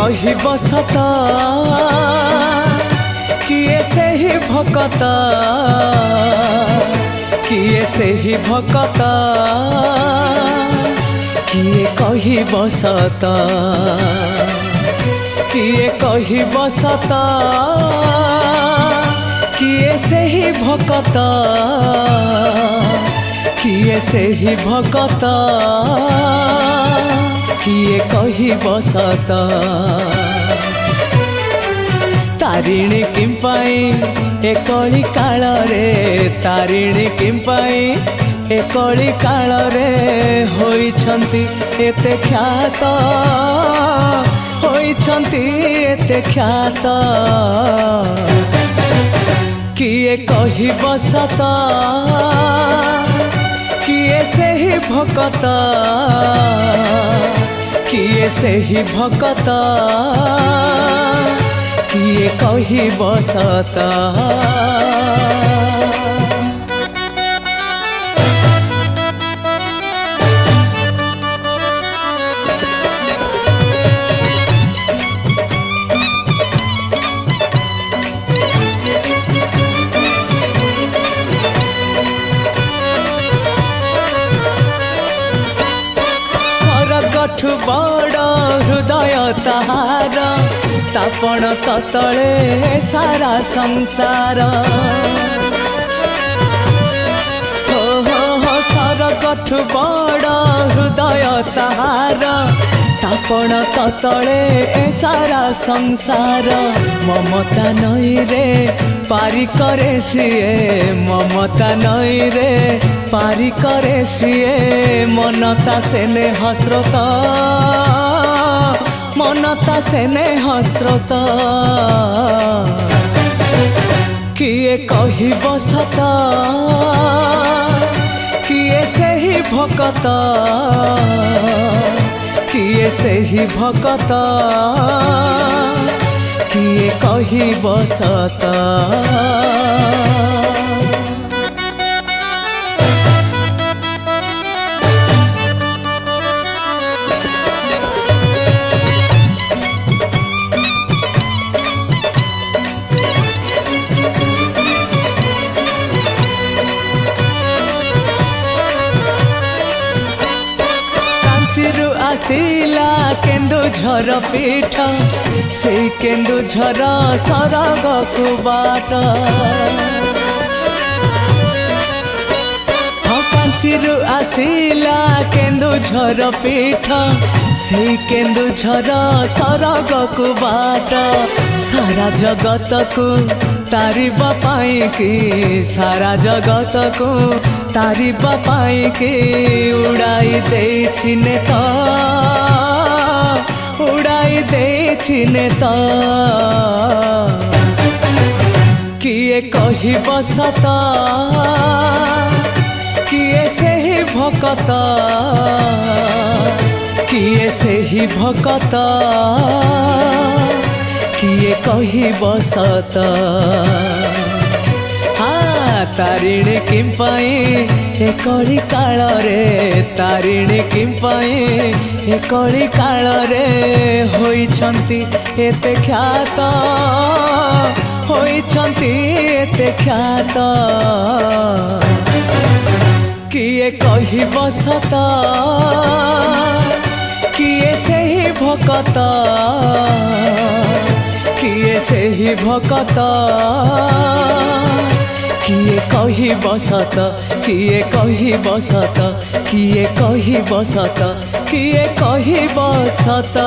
कहब सत किए से ही भकत किए से ही भकत किए कहब सत किए कहब सत किए से ही भकत किए से ही भकत किए कहब सत तारिणी किंपाई एकली काल रे तारिणी किंपाई एकली काल रे होइछंती एते ख्यात होइछंती एते ख्यात किए कहब सत किए से ही भकत किए से ही भकत किए कहब सत सरगठु बड़ हृदय ताहार तापण ततले सारा संसार हो हो हो सरगठु बड़ हृदय ताहार तापण ततले सारा संसार ममता नई रे पारी करे सिए ममता नई रे पारी करे सिए मनता सेने हसरत मनता सेने हसरत किए कहब सत किए से ही भकत किए से ही भकत किए कहब सत आसिला केन्दुझर पीठ से केन्दुझर सरग को बाट कांचीरु आसिला केन्दुझर पीठ से केन्दुझर सरग को बाट सारा जगत को तारिबा पाई की सारा जगत को तारिबा पाई की उड़ाई देछि नेता उड़ाई देछि नेता किए कहब सत किए से ही भकत किए से ही भकत किए कहब सत तारिणी किंपाई एकली काल रे तारिणी किंपाई एकली काल रे होइछंती एते ख्यात होइछंती एते ख्यात किए कहब सत किए से ही भकत किए से ही भकत किए कहब सत किए कहब सत किए कहब सत किए कहब सत।